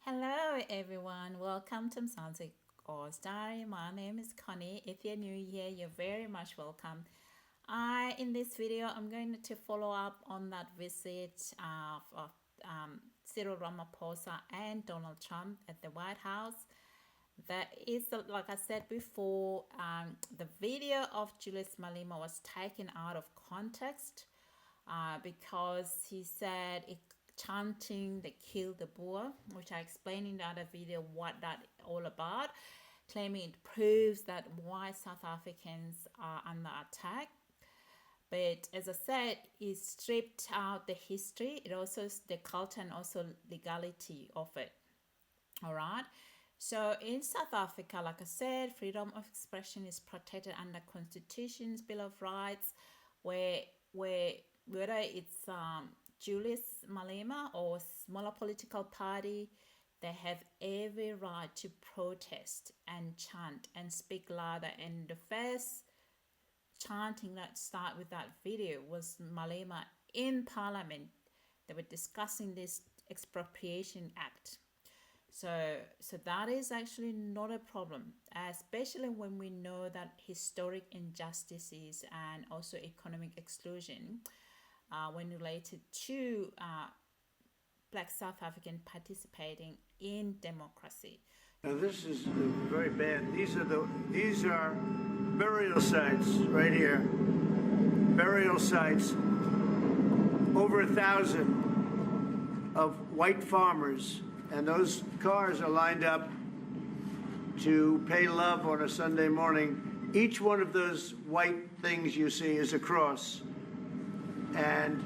Hello everyone, welcome to MzansiOz Diary. My name is Connie. If you're new here, you're very much welcome. In this video, I'm going to follow up on that visit of Cyril Ramaphosa and Donald Trump at the White House. That is, like I said before, the video of Julius Malema was taken out of context because he said chanting they killed the Boer, which I explained in the other video what that all about, claiming it proves that white South Africans are under attack. But as I said, it stripped out the history, it also the culture and also legality of it. All right. So in South Africa, like I said, freedom of expression is protected under Constitution's Bill of Rights, where whether it's Julius Malema or smaller political party, they have every right to protest and chant and speak louder. And the first chanting that started with that video was Malema in Parliament. They were discussing this Expropriation Act. So that is actually not a problem, especially when we know that historic injustices and also economic exclusion when related to Black South African participating in democracy. Now this is very bad. These are burial sites right here. Burial sites. Over 1,000 of white farmers. And those cars are lined up to pay love on a Sunday morning. Each one of those white things you see is a cross. And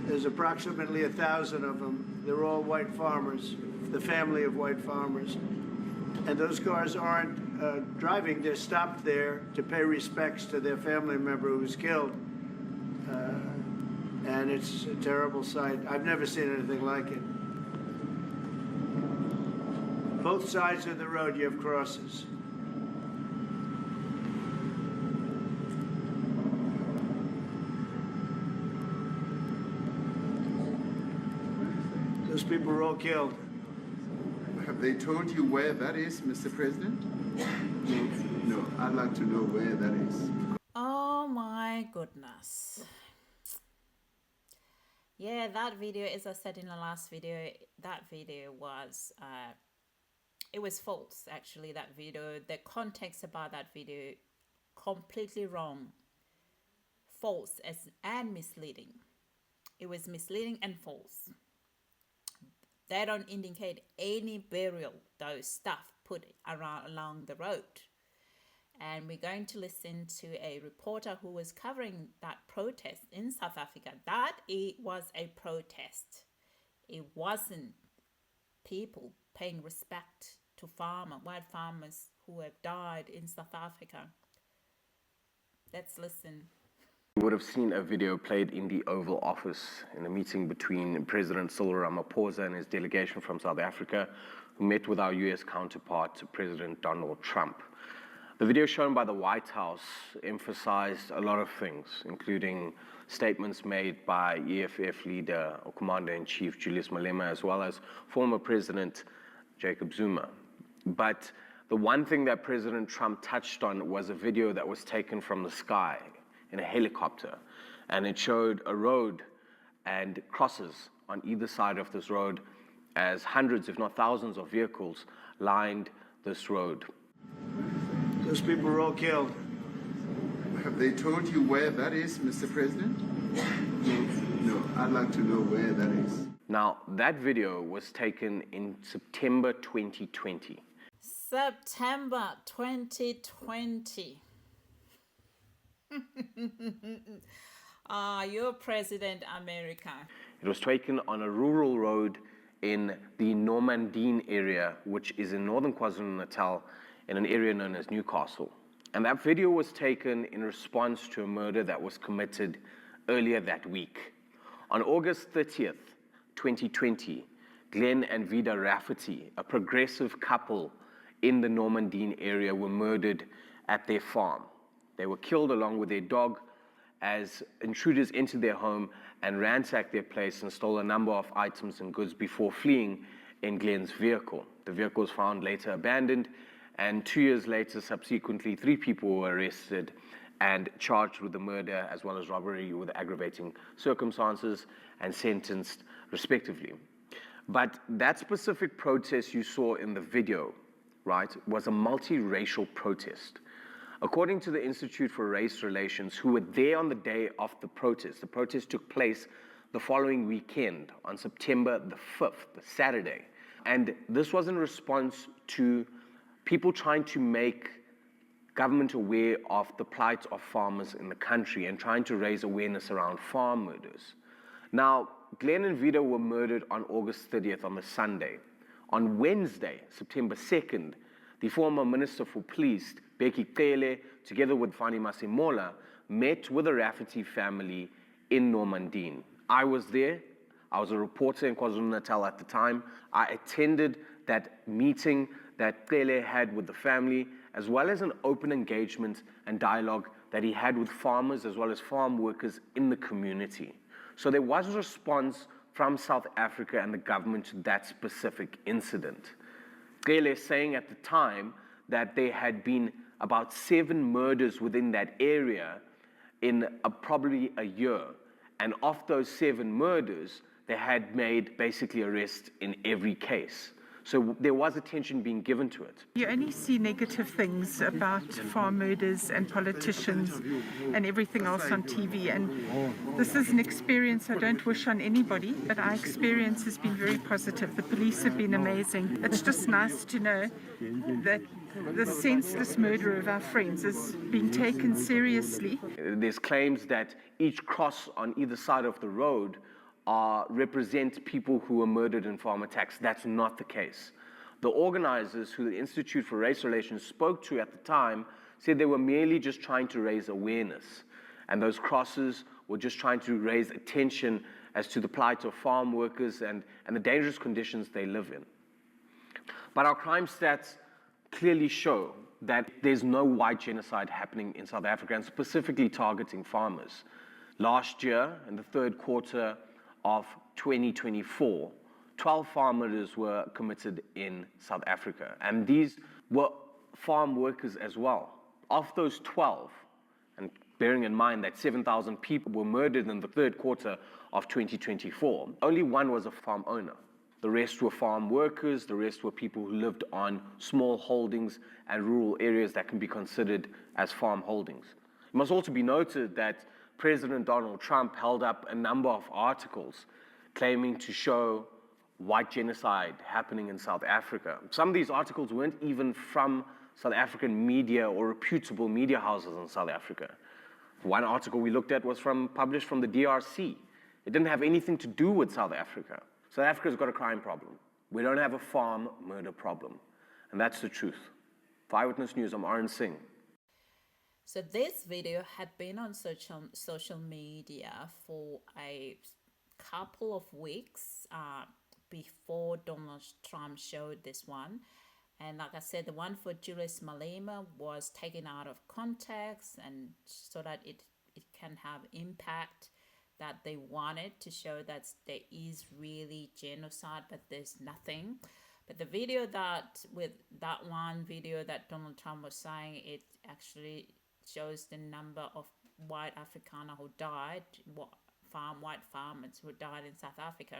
there's approximately 1,000 of them. They're all white farmers, the family of white farmers. And those cars aren't driving, they're stopped there to pay respects to their family member who was killed. And it's a terrible sight. I've never seen anything like it. Both sides of the road, you have crosses. Those people were all killed. Have they told you where that is, Mr. President? No, I'd like to know where that is. Oh my goodness. Yeah, that video, as I said in the last video, that video was it was false, actually. That video, the context about that video, completely wrong, false and misleading. It was misleading and false. They don't indicate any burial, those stuff put along the road. And we're going to listen to a reporter who was covering that protest in South Africa. That it was a protest. It wasn't people paying respect to white farmers who have died in South Africa. Let's listen. You would have seen a video played in the Oval Office in a meeting between President Cyril Ramaphosa and his delegation from South Africa, who met with our US counterpart, President Donald Trump. The video shown by the White House emphasized a lot of things, including statements made by EFF leader or Commander-in-Chief Julius Malema, as well as former President Jacob Zuma. But the one thing that President Trump touched on was a video that was taken from the sky in a helicopter, and it showed a road and crosses on either side of this road as hundreds, if not thousands, of vehicles lined this road. Those people were all killed. Have they told you where that is, Mr. President? No, I'd like to know where that is. Now, that video was taken in September 2020. September 2020. Your President America. It was taken on a rural road in the Normandie area, which is in northern KwaZulu-Natal, in an area known as Newcastle. And that video was taken in response to a murder that was committed earlier that week. On August 30th, 2020, Glenn and Vida Rafferty, a progressive couple in the Normandie area, were murdered at their farm. They were killed along with their dog, as intruders entered their home and ransacked their place and stole a number of items and goods before fleeing in Glenn's vehicle. The vehicle was found later abandoned, and 2 years later, subsequently, 3 people were arrested and charged with the murder as well as robbery with aggravating circumstances and sentenced respectively. But that specific protest you saw in the video, right, was a multiracial protest. According to the Institute for Race Relations, who were there on the day of the protest took place the following weekend on September the 5th, the Saturday. And this was in response to people trying to make government aware of the plight of farmers in the country and trying to raise awareness around farm murders. Now, Glenn and Vida were murdered on August 30th, on the Sunday. On Wednesday, September 2nd, the former Minister for Police, Becky Cele, together with Fani Masimola, met with the Rafferty family in Normandie. I was there. I was a reporter in KwaZulu-Natal at the time. I attended that meeting that Cele had with the family, as well as an open engagement and dialogue that he had with farmers as well as farm workers in the community. So there was a response from South Africa and the government to that specific incident. Cele saying at the time that there had been about 7 murders within that area in probably a year. And of those 7 murders, they had made basically arrests in every case. So there was attention being given to it. You only see negative things about farm murders and politicians and everything else on TV. And this is an experience I don't wish on anybody, but our experience has been very positive. The police have been amazing. It's just nice to know that the senseless murder of our friends is being taken seriously. There's claims that each cross on either side of the road represent people who were murdered in farm attacks. That's not the case. The organizers, who the Institute for Race Relations spoke to at the time, said they were merely just trying to raise awareness. And those crosses were just trying to raise attention as to the plight of farm workers and the dangerous conditions they live in. But our crime stats clearly show that there's no white genocide happening in South Africa, and specifically targeting farmers. Last year, in the third quarter of 2024, 12 farm murders were committed in South Africa, and these were farm workers as well. Of those 12, and bearing in mind that 7,000 people were murdered in the third quarter of 2024, only 1 was a farm owner. The rest were farm workers, the rest were people who lived on small holdings and rural areas that can be considered as farm holdings. It must also be noted that President Donald Trump held up a number of articles claiming to show white genocide happening in South Africa. Some of these articles weren't even from South African media or reputable media houses in South Africa. One article we looked at was published from the DRC. It didn't have anything to do with South Africa. South Africa's got a crime problem. We don't have a farm murder problem. And that's the truth. For Eyewitness News, I'm Arun Singh. So this video had been on social media for a couple of weeks before Donald Trump showed this one. And like I said, the one for Julius Malema was taken out of context, and so that it can have impact that they wanted to show that there is really genocide, but there's nothing. But the video with that one video that Donald Trump was saying, it actually shows the number of white Afrikaner who died, white farmers who died in South Africa,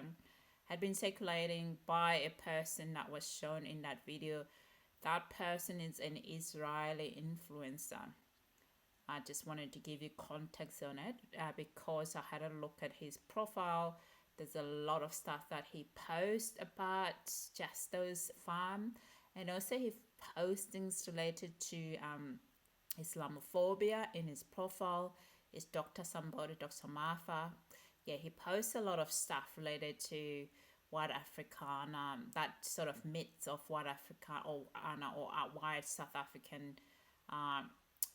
had been circulating by a person that was shown in that video. That person is an Israeli influencer. I just wanted to give you context on it because I had a look at his profile. There's a lot of stuff that he posts about JustOz farm, and also he posts things related to Islamophobia in his profile. Is Dr. Somebody, Dr. Martha. Yeah, he posts a lot of stuff related to white Afrikaner, that sort of myths of white Africa or white South African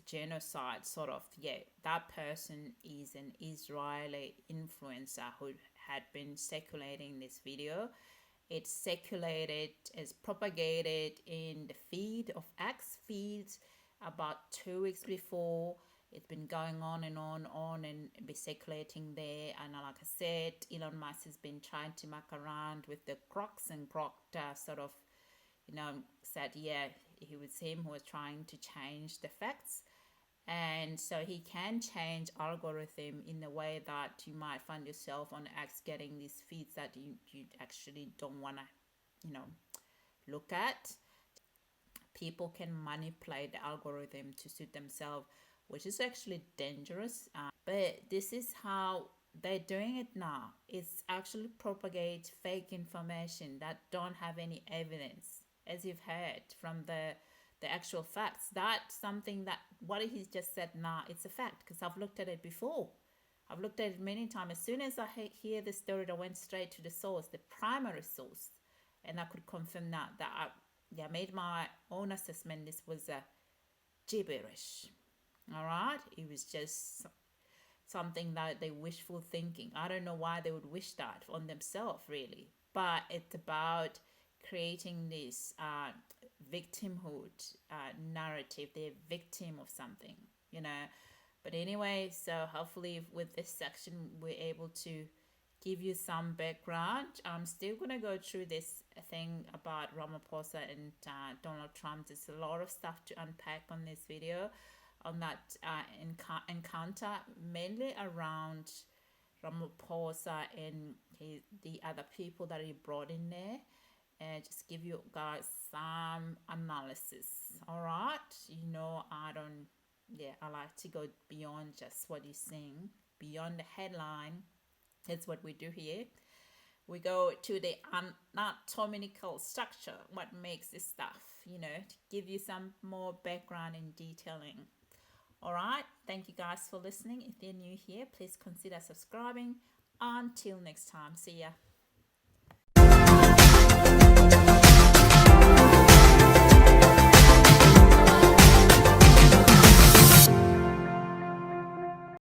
genocide sort of. Yeah, that person is an Israeli influencer who had been circulating this video. It's circulated, is propagated in the feed of X feeds about 2 weeks before, it's been going on and be circulating there. And like I said, Elon Musk has been trying to muck around with the crocs, and Croc sort of, said, yeah, it was him who was trying to change the facts. And so he can change algorithm in a way that you might find yourself on X getting these feeds that you actually don't want to, look at. People can manipulate the algorithm to suit themselves, which is actually dangerous. But this is how they're doing it now. It's actually propagate fake information that don't have any evidence, as you've heard from the actual facts. That's something that what he's just said now, it's a fact, because I've looked at it before. I've looked at it many times. As soon as I hear the story, I went straight to the source, the primary source, and I could confirm that I made my own assessment. This was a gibberish. All right, it was just something that they wishful thinking. I don't know why they would wish that on themselves, really. But it's about creating this victimhood narrative. They're victim of something, But anyway, so hopefully with this section, we're able to give you some background. I'm still going to go through this thing about Ramaphosa and Donald Trump. There's a lot of stuff to unpack on this video, on that encounter, mainly around Ramaphosa and the other people that he brought in there, and just give you guys some analysis. All right, I like to go beyond just what you're seeing, beyond the headline. That's what we do here. We go to the anatomical structure, what makes this stuff, to give you some more background and detailing. All right, thank you guys for listening. If you're new here, please consider subscribing. Until next time, see ya.